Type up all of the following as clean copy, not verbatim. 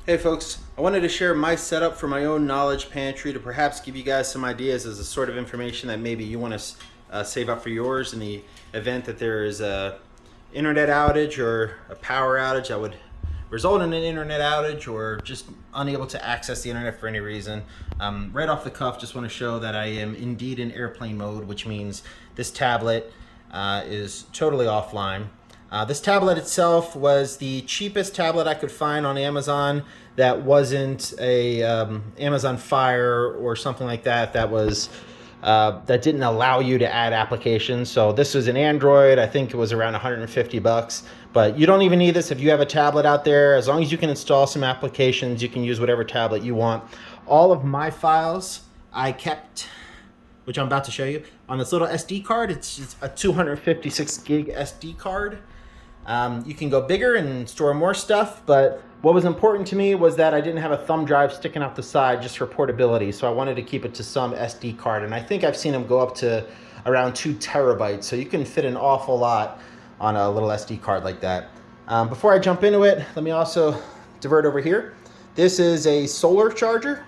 Hey folks, I wanted to share my setup for my own knowledge pantry to perhaps give you guys some ideas as a sort of information that maybe you want to save up for yours in the event that there is a internet outage or a power outage that would result in an internet outage or just unable to access the internet for any reason. Right off the cuff, just want to show that I am indeed in airplane mode, which means this tablet is totally offline. This tablet itself was the cheapest tablet I could find on Amazon that wasn't a Amazon Fire or something like that that didn't allow you to add applications. So this was an Android. I think it was around 150 bucks. But you don't even need this if you have a tablet out there. As long as you can install some applications, you can use whatever tablet you want. All of my files I kept, which I'm about to show you, on this little SD card. It's a 256 gig SD card. You can go bigger and store more stuff, but what was important to me was that I didn't have a thumb drive sticking out the side just for portability, so I wanted to keep it to some SD card, and I think I've seen them go up to around 2 terabytes, so you can fit an awful lot on a little SD card like that. Before I jump into it, let me also divert over here. This is a solar charger.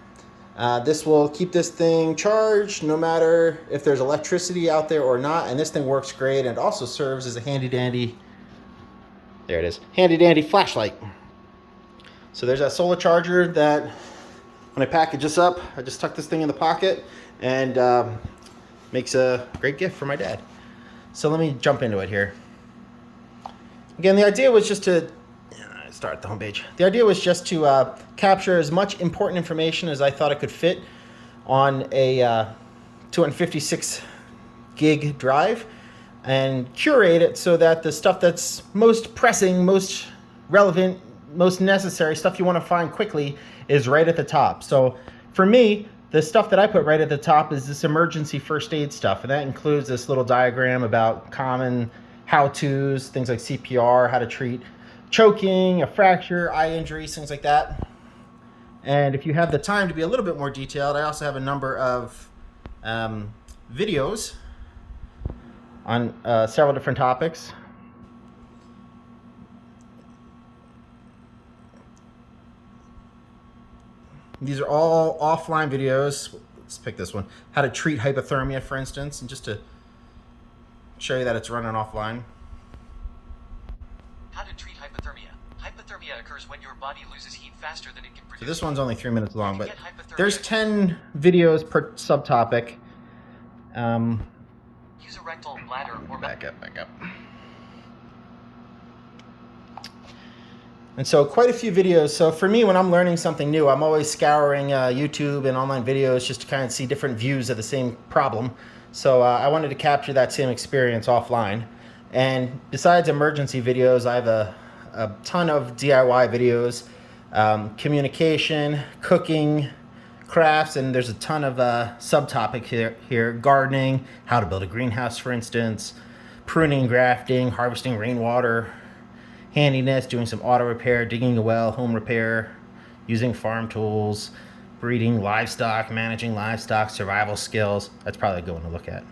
This will keep this thing charged no matter if there's electricity out there or not, and this thing works great, and it also serves as a handy-dandy, there it is, handy-dandy flashlight. So there's that solar charger that when I package this up, I just tuck this thing in the pocket and makes a great gift for my dad. So let me jump into it here. Again, the idea was just to start at the homepage. The idea was just to capture as much important information as I thought I could fit on a 256 gig drive and curate it so that the stuff that's most pressing, most relevant, most necessary, stuff you want to find quickly is right at the top. So for me, the stuff that I put right at the top is this emergency first aid stuff, and that includes this little diagram about common how-tos, things like CPR, how to treat choking, a fracture, eye injuries, things like that. And if you have the time to be a little bit more detailed, I also have a number of videos on several different topics. These are all offline videos. Let's pick this one. How to treat hypothermia, for instance, and just to show you that it's running offline. How to treat hypothermia. Hypothermia occurs when your body loses heat faster than it can produce. So this one's only 3 minutes long, but there's 10 videos per subtopic. Use a rectal, bladder, or back up. And so quite a few videos. So for me, when I'm learning something new, I'm always scouring YouTube and online videos just to kind of see different views of the same problem. So I wanted to capture that same experience offline. And besides emergency videos, I have a ton of DIY videos, communication, cooking, crafts, and there's a ton of subtopic here. Gardening, how to build a greenhouse, for instance, pruning, grafting, harvesting rainwater, handiness, doing some auto repair, digging a well, home repair, using farm tools, breeding livestock, managing livestock, survival skills. That's probably a good one to look at.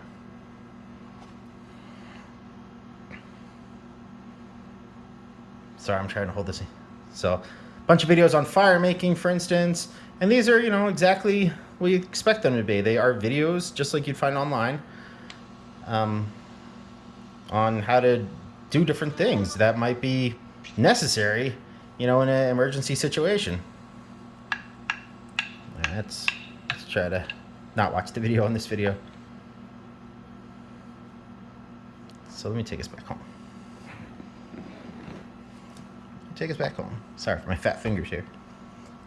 Sorry, I'm trying to hold this in. So, a bunch of videos on fire making, for instance. And these are, exactly what you expect them to be. They are videos just like you'd find online on how to do different things that might be necessary, in an emergency situation. Let's try to not watch the video on this video. So let me take us back home. Take us back home. Sorry for my fat fingers here.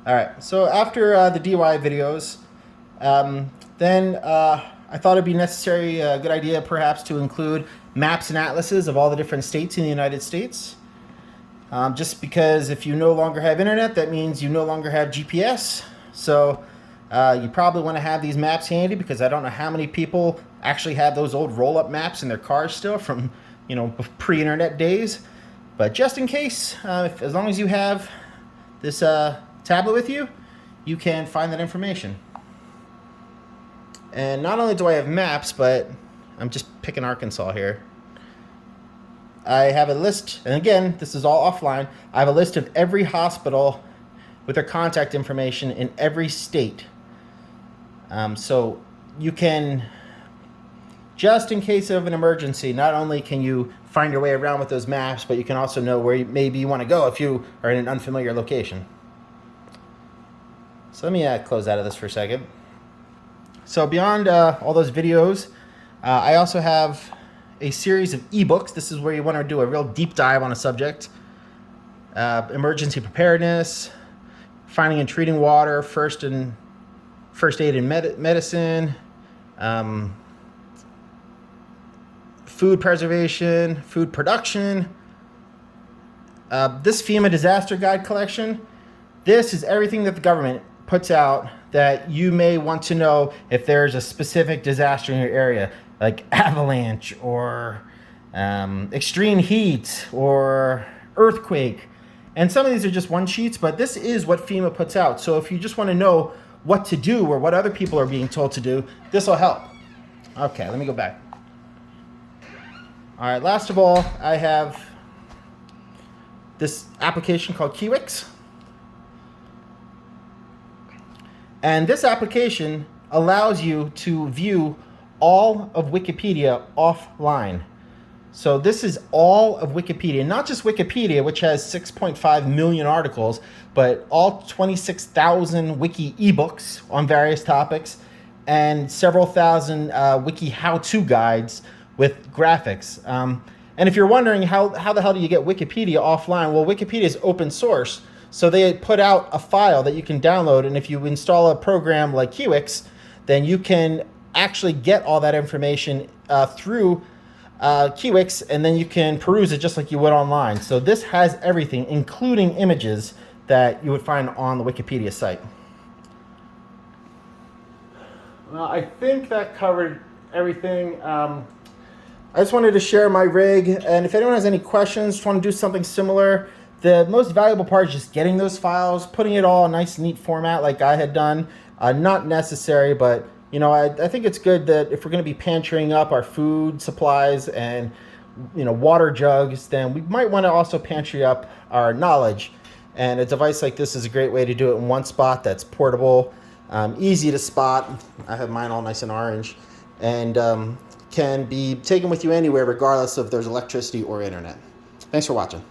All right, so after the DIY videos, then I thought it'd be necessary, a good idea perhaps, to include maps and atlases of all the different states in the United States. Just because if you no longer have internet, that means you no longer have GPS. So you probably want to have these maps handy, because I don't know how many people actually have those old roll-up maps in their cars still from, pre-internet days. But just in case, as long as you have this tablet with you, you can find that information. And not only do I have maps, but I'm just picking Arkansas here. I have a list, and again, this is all offline. I have a list of every hospital with their contact information in every state. So you can, just in case of an emergency, not only can you find your way around with those maps, but you can also know where maybe you want to go if you are in an unfamiliar location. So let me close out of this for a second. So beyond all those videos, I also have a series of ebooks. This is where you want to do a real deep dive on a subject. Emergency preparedness, finding and treating water, first aid in medicine, food preservation, food production. This FEMA disaster guide collection, this is everything that the government puts out that you may want to know if there's a specific disaster in your area, like avalanche or extreme heat or earthquake. And some of these are just one sheets, but this is what FEMA puts out. So if you just want to know what to do or what other people are being told to do, this will help. Okay, let me go back. All right, last of all, I have this application called Kiwix. And this application allows you to view all of Wikipedia offline. So this is all of Wikipedia, not just Wikipedia, which has 6.5 million articles, but all 26,000 wiki ebooks on various topics and several thousand wiki how-to guides with graphics. And if you're wondering how the hell do you get Wikipedia offline, well, Wikipedia is open source. So they put out a file that you can download, and if you install a program like Kiwix, then you can actually get all that information through Kiwix, and then you can peruse it just like you would online. So this has everything, including images that you would find on the Wikipedia site. Well, I think that covered everything. I just wanted to share my rig, and if anyone has any questions, just want to do something similar, the most valuable part is just getting those files, putting it all in a nice, neat format like I had done. Not necessary, but you know, I think it's good that if we're going to be pantrying up our food supplies and, you know, water jugs, then we might want to also pantry up our knowledge. And a device like this is a great way to do it in one spot that's portable, easy to spot. I have mine all nice and orange, and can be taken with you anywhere regardless if there's electricity or internet. Thanks for watching.